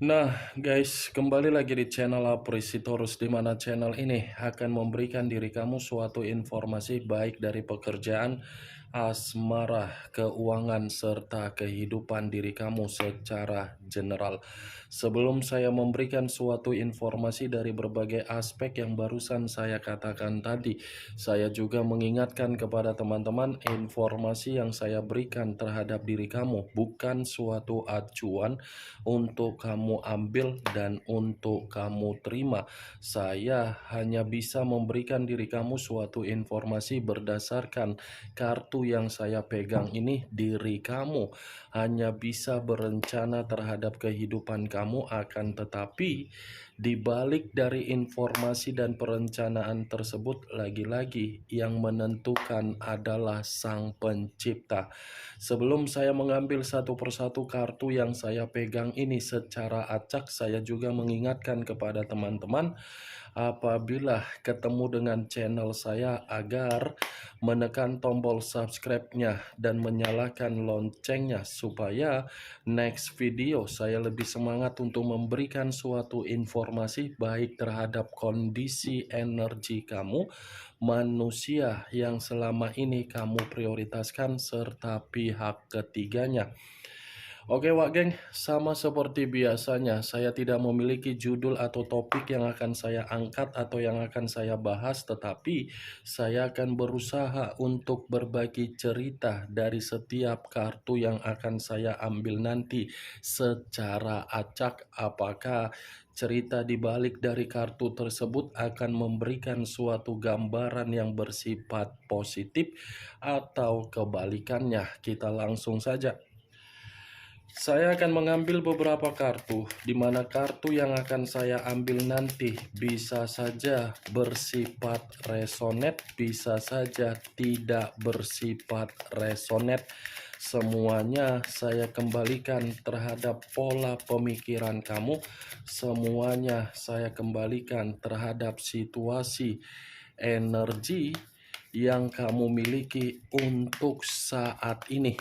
Nah, guys, kembali lagi di channel Apresitorus, di mana channel ini akan memberikan diri kamu suatu informasi baik dari pekerjaan, asmara, keuangan, serta kehidupan diri kamu secara general. Sebelum saya memberikan suatu informasi dari berbagai aspek yang barusan saya katakan tadi, saya juga mengingatkan kepada teman-teman informasi yang saya berikan terhadap diri kamu bukan suatu acuan untuk kamu ambil dan untuk kamu terima. Saya hanya bisa memberikan diri kamu suatu informasi berdasarkan kartu yang saya pegang ini. Diri kamu hanya bisa berencana terhadap kehidupan kamu, akan tetapi di balik dari informasi dan perencanaan tersebut, lagi-lagi yang menentukan adalah Sang Pencipta. Sebelum saya mengambil satu persatu kartu yang saya pegang ini secara acak, saya juga mengingatkan kepada teman-teman apabila ketemu dengan channel saya agar menekan tombol subscribe-nya dan menyalakan loncengnya supaya next video saya lebih semangat untuk memberikan suatu informasi baik terhadap kondisi energi kamu, manusia yang selama ini kamu prioritaskan, serta pihak ketiganya. Oke Wak Geng, sama seperti biasanya, saya tidak memiliki judul atau topik yang akan saya angkat atau yang akan saya bahas, tetapi saya akan berusaha untuk berbagi cerita dari setiap kartu yang akan saya ambil nanti secara acak. Apakah cerita di balik dari kartu tersebut akan memberikan suatu gambaran yang bersifat positif atau kebalikannya? Kita langsung saja. Saya akan mengambil beberapa kartu, di mana kartu yang akan saya ambil nanti bisa saja bersifat resonet, bisa saja tidak bersifat resonet. Semuanya saya kembalikan terhadap pola pemikiran kamu, semuanya saya kembalikan terhadap situasi energi yang kamu miliki untuk saat ini.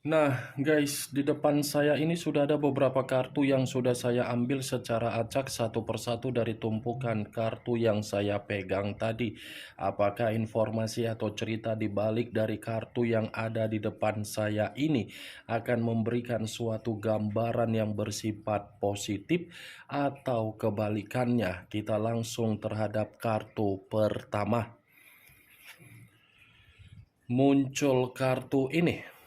Nah guys, di depan saya ini sudah ada beberapa kartu yang sudah saya ambil secara acak satu persatu dari tumpukan kartu yang saya pegang tadi. Apakah informasi atau cerita di balik dari kartu yang ada di depan saya ini akan memberikan suatu gambaran yang bersifat positif atau kebalikannya? Kita langsung terhadap kartu pertama. Muncul kartu ini.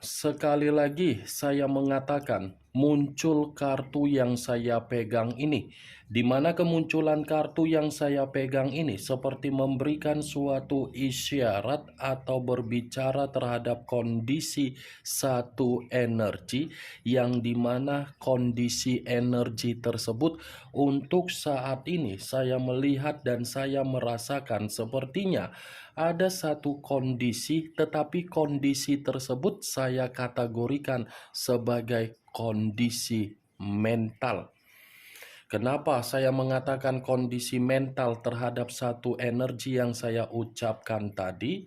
Sekali lagi saya mengatakan, muncul kartu yang saya pegang ini, di mana kemunculan kartu yang saya pegang ini seperti memberikan suatu isyarat atau berbicara terhadap kondisi satu energi, yang dimana kondisi energi tersebut untuk saat ini saya melihat dan saya merasakan sepertinya ada satu kondisi, tetapi kondisi tersebut saya kategorikan sebagai kondisi mental. Kenapa saya mengatakan kondisi mental terhadap satu energi yang saya ucapkan tadi?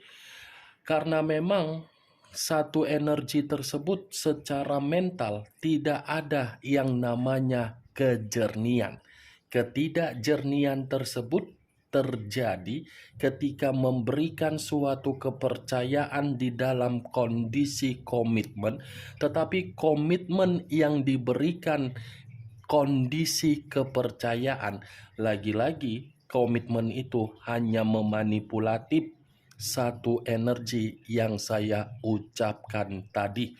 Karena memang satu energi tersebut secara mental tidak ada yang namanya kejernian. Ketidakjernian tersebut terjadi ketika memberikan suatu kepercayaan di dalam kondisi komitmen, tetapi komitmen yang diberikan kondisi kepercayaan, lagi-lagi komitmen itu hanya memanipulatif satu energi yang saya ucapkan tadi.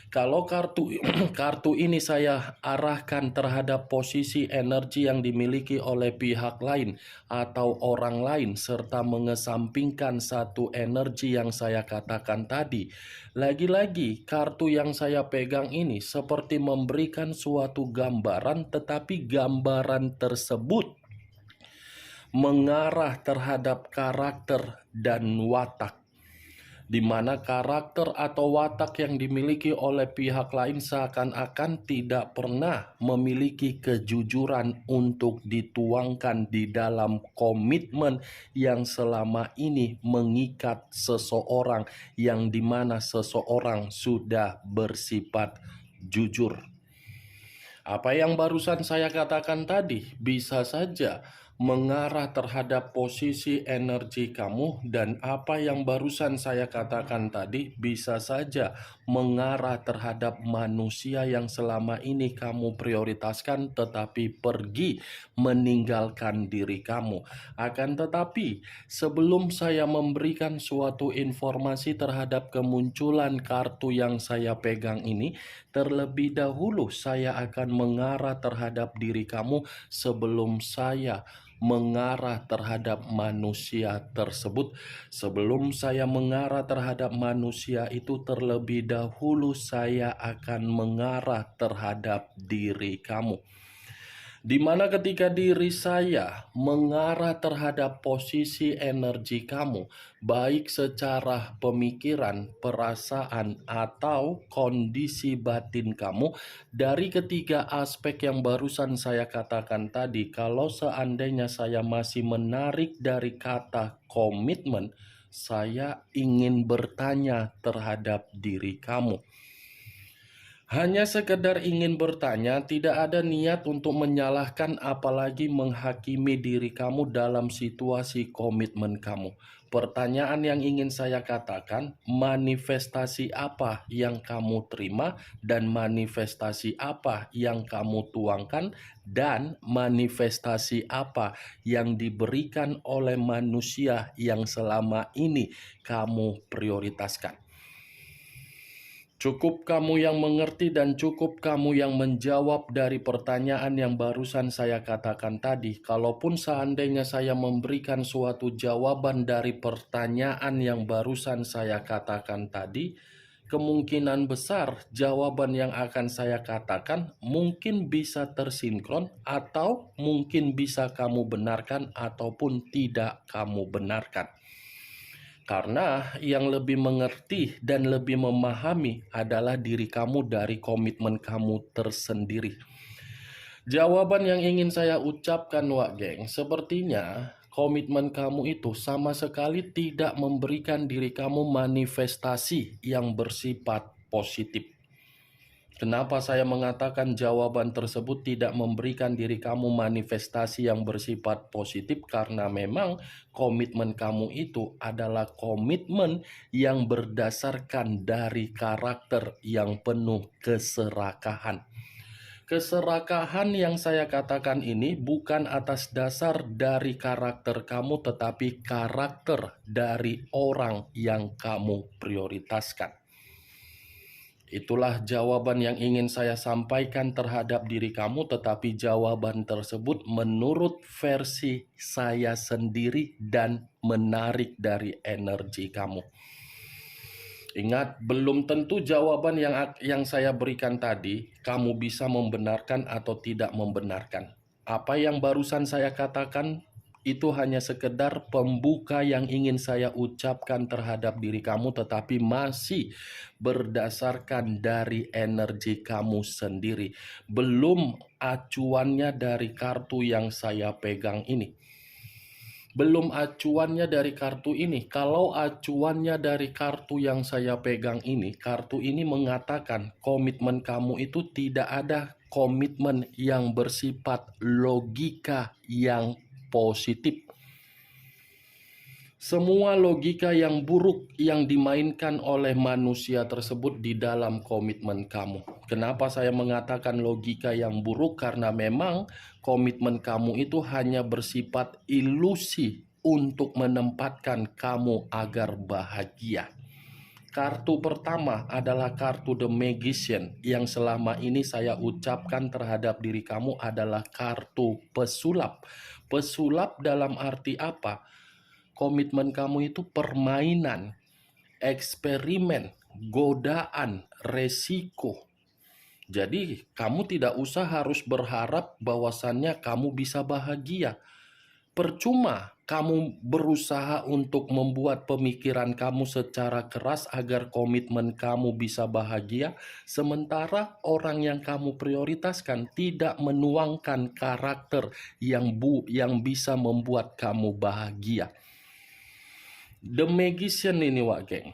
Kalau kartu kartu ini saya arahkan terhadap posisi energi yang dimiliki oleh pihak lain atau orang lain serta mengesampingkan satu energi yang saya katakan tadi. Lagi-lagi kartu yang saya pegang ini seperti memberikan suatu gambaran, tetapi gambaran tersebut mengarah terhadap karakter dan watak, di mana karakter atau watak yang dimiliki oleh pihak lain seakan-akan tidak pernah memiliki kejujuran untuk dituangkan di dalam komitmen yang selama ini mengikat seseorang, yang dimana seseorang sudah bersifat jujur. Apa yang barusan saya katakan tadi bisa saja mengarah terhadap posisi energi kamu, dan apa yang barusan saya katakan tadi bisa saja mengarah terhadap manusia yang selama ini kamu prioritaskan tetapi pergi meninggalkan diri kamu. Akan tetapi sebelum saya memberikan suatu informasi terhadap kemunculan kartu yang saya pegang ini, terlebih dahulu saya akan mengarah terhadap diri kamu sebelum saya mengarah terhadap manusia tersebut. Sebelum saya mengarah terhadap manusia itu, terlebih dahulu saya akan mengarah terhadap diri kamu. Di mana ketika diri saya mengarah terhadap posisi energi kamu, baik secara pemikiran, perasaan, atau kondisi batin kamu, dari ketiga aspek yang barusan saya katakan tadi, kalau seandainya saya masih menarik dari kata komitmen, saya ingin bertanya terhadap diri kamu. Hanya sekedar ingin bertanya, tidak ada niat untuk menyalahkan apalagi menghakimi diri kamu dalam situasi komitmen kamu. Pertanyaan yang ingin saya katakan, manifestasi apa yang kamu terima dan manifestasi apa yang kamu tuangkan, dan manifestasi apa yang diberikan oleh manusia yang selama ini kamu prioritaskan. Cukup kamu yang mengerti dan cukup kamu yang menjawab dari pertanyaan yang barusan saya katakan tadi. Kalaupun seandainya saya memberikan suatu jawaban dari pertanyaan yang barusan saya katakan tadi, kemungkinan besar jawaban yang akan saya katakan mungkin bisa tersinkron, atau mungkin bisa kamu benarkan ataupun tidak kamu benarkan. Karena yang lebih mengerti dan lebih memahami adalah diri kamu dari komitmen kamu tersendiri. Jawaban yang ingin saya ucapkan, Wak Geng, sepertinya komitmen kamu itu sama sekali tidak memberikan diri kamu manifestasi yang bersifat positif. Kenapa saya mengatakan jawaban tersebut tidak memberikan diri kamu manifestasi yang bersifat positif? Karena memang komitmen kamu itu adalah komitmen yang berdasarkan dari karakter yang penuh keserakahan. Keserakahan yang saya katakan ini bukan atas dasar dari karakter kamu, tetapi karakter dari orang yang kamu prioritaskan. Itulah jawaban yang ingin saya sampaikan terhadap diri kamu, tetapi jawaban tersebut menurut versi saya sendiri dan menarik dari energi kamu. Ingat, belum tentu jawaban yang saya berikan tadi kamu bisa membenarkan atau tidak membenarkan. Apa yang barusan saya katakan itu hanya sekedar pembuka yang ingin saya ucapkan terhadap diri kamu, tetapi masih berdasarkan dari energi kamu sendiri. Belum acuannya dari kartu yang saya pegang ini. Belum acuannya dari kartu ini. Kalau acuannya dari kartu yang saya pegang ini, kartu ini mengatakan komitmen kamu itu tidak ada komitmen yang bersifat logika yang positif. Semua logika yang buruk yang dimainkan oleh manusia tersebut di dalam komitmen kamu. Kenapa saya mengatakan logika yang buruk? Karena memang komitmen kamu itu hanya bersifat ilusi untuk menempatkan kamu agar bahagia. Kartu pertama adalah kartu The Magician yang selama ini saya ucapkan terhadap diri kamu adalah kartu pesulap. Pesulap dalam arti apa? Komitmen kamu itu permainan, eksperimen, godaan, resiko. Jadi kamu tidak usah harus berharap bahwasannya kamu bisa bahagia. Percuma kamu berusaha untuk membuat pemikiran kamu secara keras agar komitmen kamu bisa bahagia, sementara orang yang kamu prioritaskan tidak menuangkan karakter yang bisa membuat kamu bahagia. The Magician ini, Wak Geng,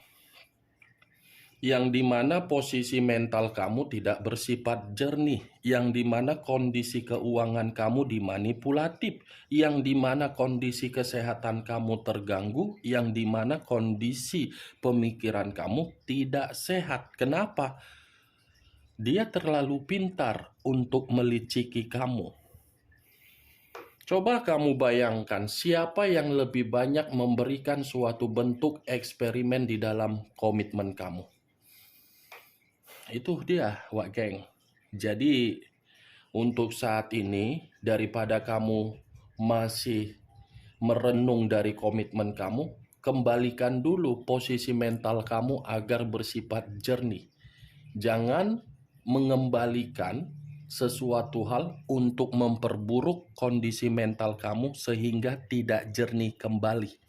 yang dimana posisi mental kamu tidak bersifat jernih, yang dimana kondisi keuangan kamu dimanipulatif, yang dimana kondisi kesehatan kamu terganggu, yang dimana kondisi pemikiran kamu tidak sehat. Kenapa? Dia terlalu pintar untuk meliciki kamu. Coba kamu bayangkan siapa yang lebih banyak memberikan suatu bentuk eksperimen di dalam komitmen kamu. Itu dia, Wak Geng. Jadi untuk saat ini daripada kamu masih merenung dari komitmen kamu, kembalikan dulu posisi mental kamu agar bersifat jernih. Jangan mengembalikan sesuatu hal untuk memperburuk kondisi mental kamu sehingga tidak jernih kembali.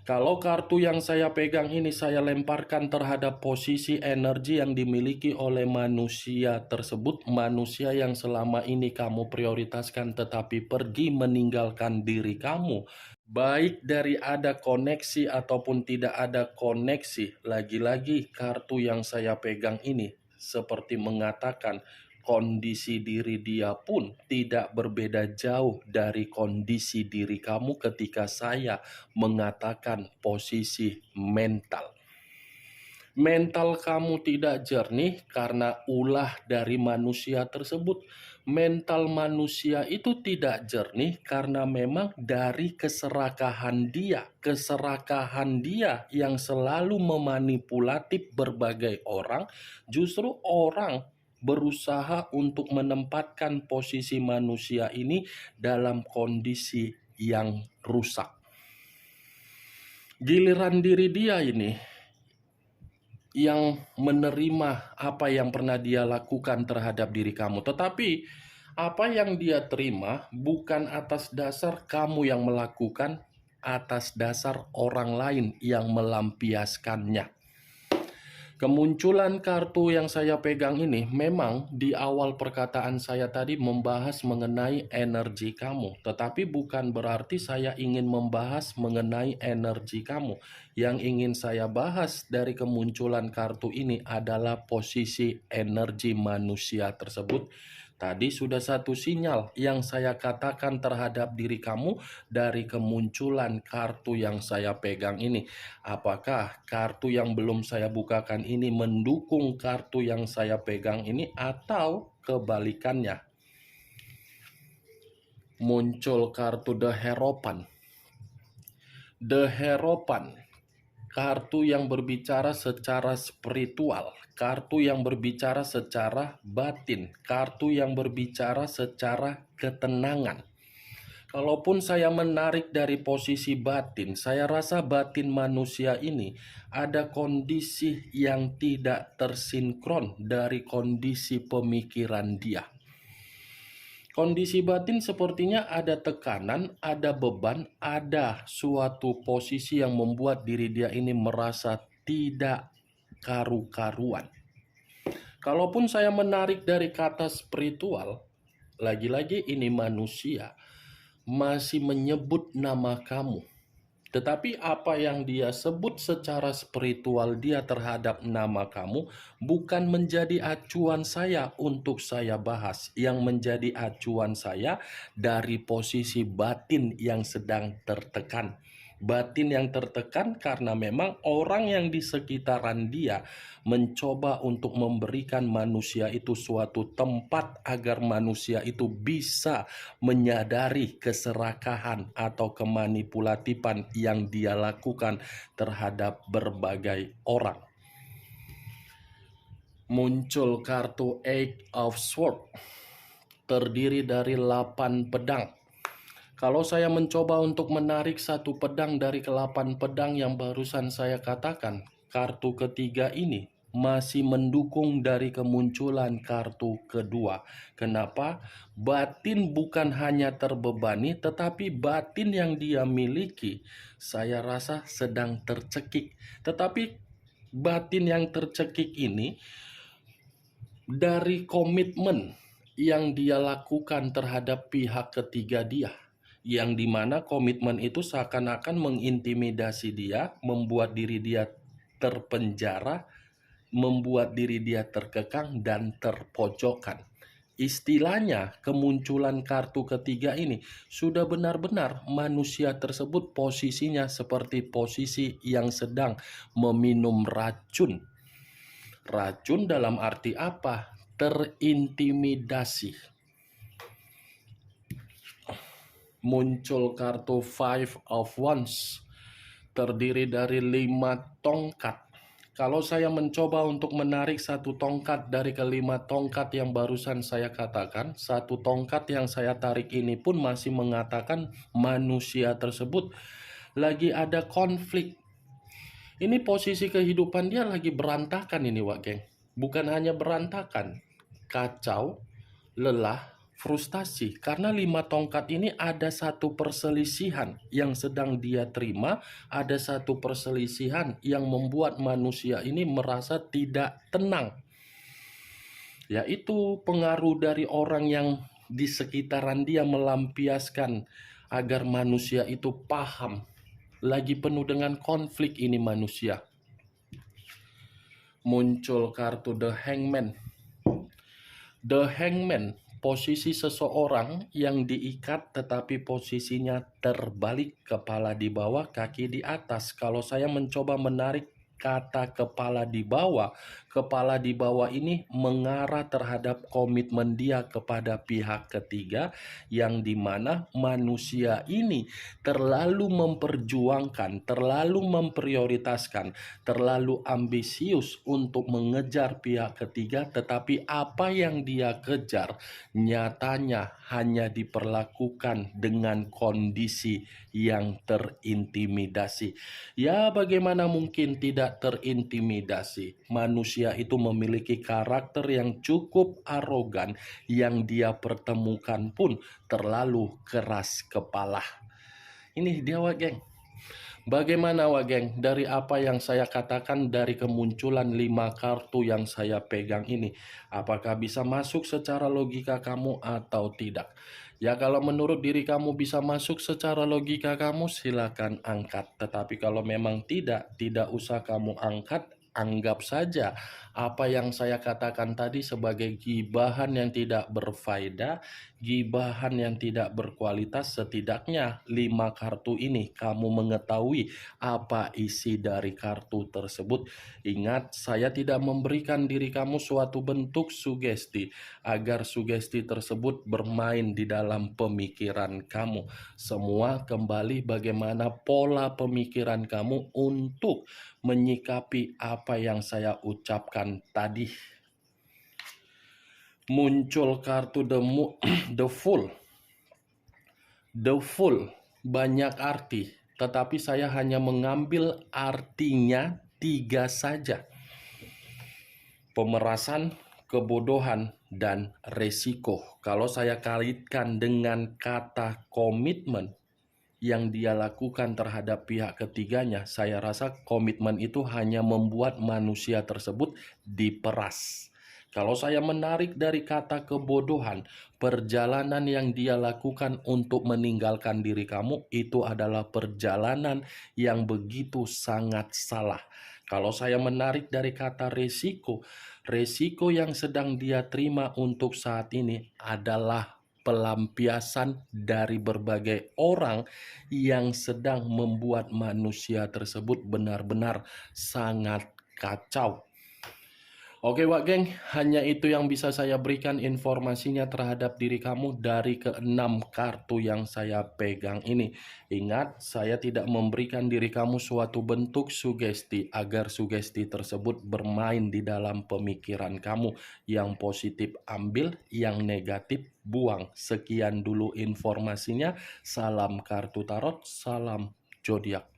Kalau kartu yang saya pegang ini saya lemparkan terhadap posisi energi yang dimiliki oleh manusia tersebut, manusia yang selama ini kamu prioritaskan tetapi pergi meninggalkan diri kamu, baik dari ada koneksi ataupun tidak ada koneksi. Lagi-lagi kartu yang saya pegang ini seperti mengatakan kondisi diri dia pun tidak berbeda jauh dari kondisi diri kamu ketika saya mengatakan posisi mental. Mental kamu tidak jernih karena ulah dari manusia tersebut. Mental manusia itu tidak jernih karena memang dari keserakahan dia. Keserakahan dia yang selalu memanipulatif berbagai orang, justru orang berusaha untuk menempatkan posisi manusia ini dalam kondisi yang rusak. Giliran diri dia ini yang menerima apa yang pernah dia lakukan terhadap diri kamu. Tetapi apa yang dia terima bukan atas dasar kamu yang melakukan, atas dasar orang lain yang melampiaskannya. Kemunculan kartu yang saya pegang ini memang di awal perkataan saya tadi membahas mengenai energi kamu. Tetapi bukan berarti saya ingin membahas mengenai energi kamu. Yang ingin saya bahas dari kemunculan kartu ini adalah posisi energi manusia tersebut. Tadi sudah satu sinyal yang saya katakan terhadap diri kamu dari kemunculan kartu yang saya pegang ini. Apakah kartu yang belum saya bukakan ini mendukung kartu yang saya pegang ini atau kebalikannya? Muncul kartu The Hierophant. The Hierophant, kartu yang berbicara secara spiritual, kartu yang berbicara secara batin, kartu yang berbicara secara ketenangan. Kalaupun saya menarik dari posisi batin, saya rasa batin manusia ini ada kondisi yang tidak tersinkron dari kondisi pemikiran dia. Kondisi batin sepertinya ada tekanan, ada beban, ada suatu posisi yang membuat diri dia ini merasa tidak karu-karuan. Kalaupun saya menarik dari kata spiritual, lagi-lagi ini manusia masih menyebut nama kamu. Tetapi apa yang dia sebut secara spiritual dia terhadap nama kamu bukan menjadi acuan saya untuk saya bahas. Yang menjadi acuan saya dari posisi batin yang sedang tertekan. Batin yang tertekan karena memang orang yang di sekitaran dia mencoba untuk memberikan manusia itu suatu tempat agar manusia itu bisa menyadari keserakahan atau kemanipulatifan yang dia lakukan terhadap berbagai orang. Muncul kartu Eight of Swords, terdiri dari 8 pedang. Kalau saya mencoba untuk menarik satu pedang dari ke-8 pedang yang barusan saya katakan, kartu ketiga ini masih mendukung dari kemunculan kartu kedua. Kenapa? Batin bukan hanya terbebani, tetapi batin yang dia miliki saya rasa sedang tercekik. Tetapi batin yang tercekik ini dari komitmen yang dia lakukan terhadap pihak ketiga dia, yang dimana komitmen itu seakan-akan mengintimidasi dia, membuat diri dia terpenjara, membuat diri dia terkekang dan terpojokkan. Istilahnya, kemunculan kartu ketiga ini sudah benar-benar manusia tersebut posisinya seperti posisi yang sedang meminum racun. Racun dalam arti apa? Terintimidasi. Muncul kartu Five of Wands, terdiri dari 5 tongkat. Kalau saya mencoba untuk menarik satu tongkat dari ke-5 tongkat yang barusan saya katakan, satu tongkat yang saya tarik ini pun masih mengatakan manusia tersebut lagi ada konflik. Ini posisi kehidupan dia lagi berantakan ini, Wak Geng. Bukan hanya berantakan, kacau, lelah, frustasi. Karena 5 tongkat ini ada satu perselisihan yang sedang dia terima, ada satu perselisihan yang membuat manusia ini merasa tidak tenang. Yaitu pengaruh dari orang yang di sekitaran dia melampiaskan agar manusia itu paham. Lagi penuh dengan konflik ini manusia. Muncul kartu The Hangman. The Hangman, posisi seseorang yang diikat tetapi posisinya terbalik, kepala di bawah, kaki di atas. Kalau saya mencoba menarik kata kepala di bawah ini mengarah terhadap komitmen dia kepada pihak ketiga, yang dimana manusia ini terlalu memperjuangkan, terlalu memprioritaskan, terlalu ambisius untuk mengejar pihak ketiga, tetapi apa yang dia kejar nyatanya hanya diperlakukan dengan kondisi yang terintimidasi. Ya, bagaimana mungkin tidak terintimidasi? Manusia itu memiliki karakter yang cukup arogan, yang dia pertemukan pun terlalu keras kepala. Ini dia, Wak Geng. Bagaimana, Wak Geng, dari apa yang saya katakan, dari kemunculan 5 kartu yang saya pegang ini, apakah bisa masuk secara logika kamu atau tidak? Ya, kalau menurut diri kamu bisa masuk secara logika kamu, silakan angkat. Tetapi kalau memang tidak usah kamu angkat. Anggap saja apa yang saya katakan tadi sebagai gibahan yang tidak berfaedah, gibahan yang tidak berkualitas. Setidaknya 5 kartu ini kamu mengetahui apa isi dari kartu tersebut. Ingat, saya tidak memberikan diri kamu suatu bentuk sugesti agar sugesti tersebut bermain di dalam pemikiran kamu. Semua kembali bagaimana pola pemikiran kamu untuk menyikapi apa yang saya ucapkan tadi. Muncul kartu The Fool. The Fool banyak arti, tetapi saya hanya mengambil artinya 3 saja. Pemerasan, kebodohan, dan resiko. Kalau saya kaitkan dengan kata komitmen yang dia lakukan terhadap pihak ketiganya, saya rasa komitmen itu hanya membuat manusia tersebut diperas. Kalau saya menarik dari kata kebodohan, perjalanan yang dia lakukan untuk meninggalkan diri kamu itu adalah perjalanan yang begitu sangat salah. Kalau saya menarik dari kata resiko, resiko yang sedang dia terima untuk saat ini adalah pelampiasan dari berbagai orang yang sedang membuat manusia tersebut benar-benar sangat kacau. Oke Wak Geng, hanya itu yang bisa saya berikan informasinya terhadap diri kamu dari keenam kartu yang saya pegang ini. Ingat, saya tidak memberikan diri kamu suatu bentuk sugesti agar sugesti tersebut bermain di dalam pemikiran kamu. Yang positif ambil, yang negatif buang. Sekian dulu informasinya. Salam kartu tarot, salam zodiak.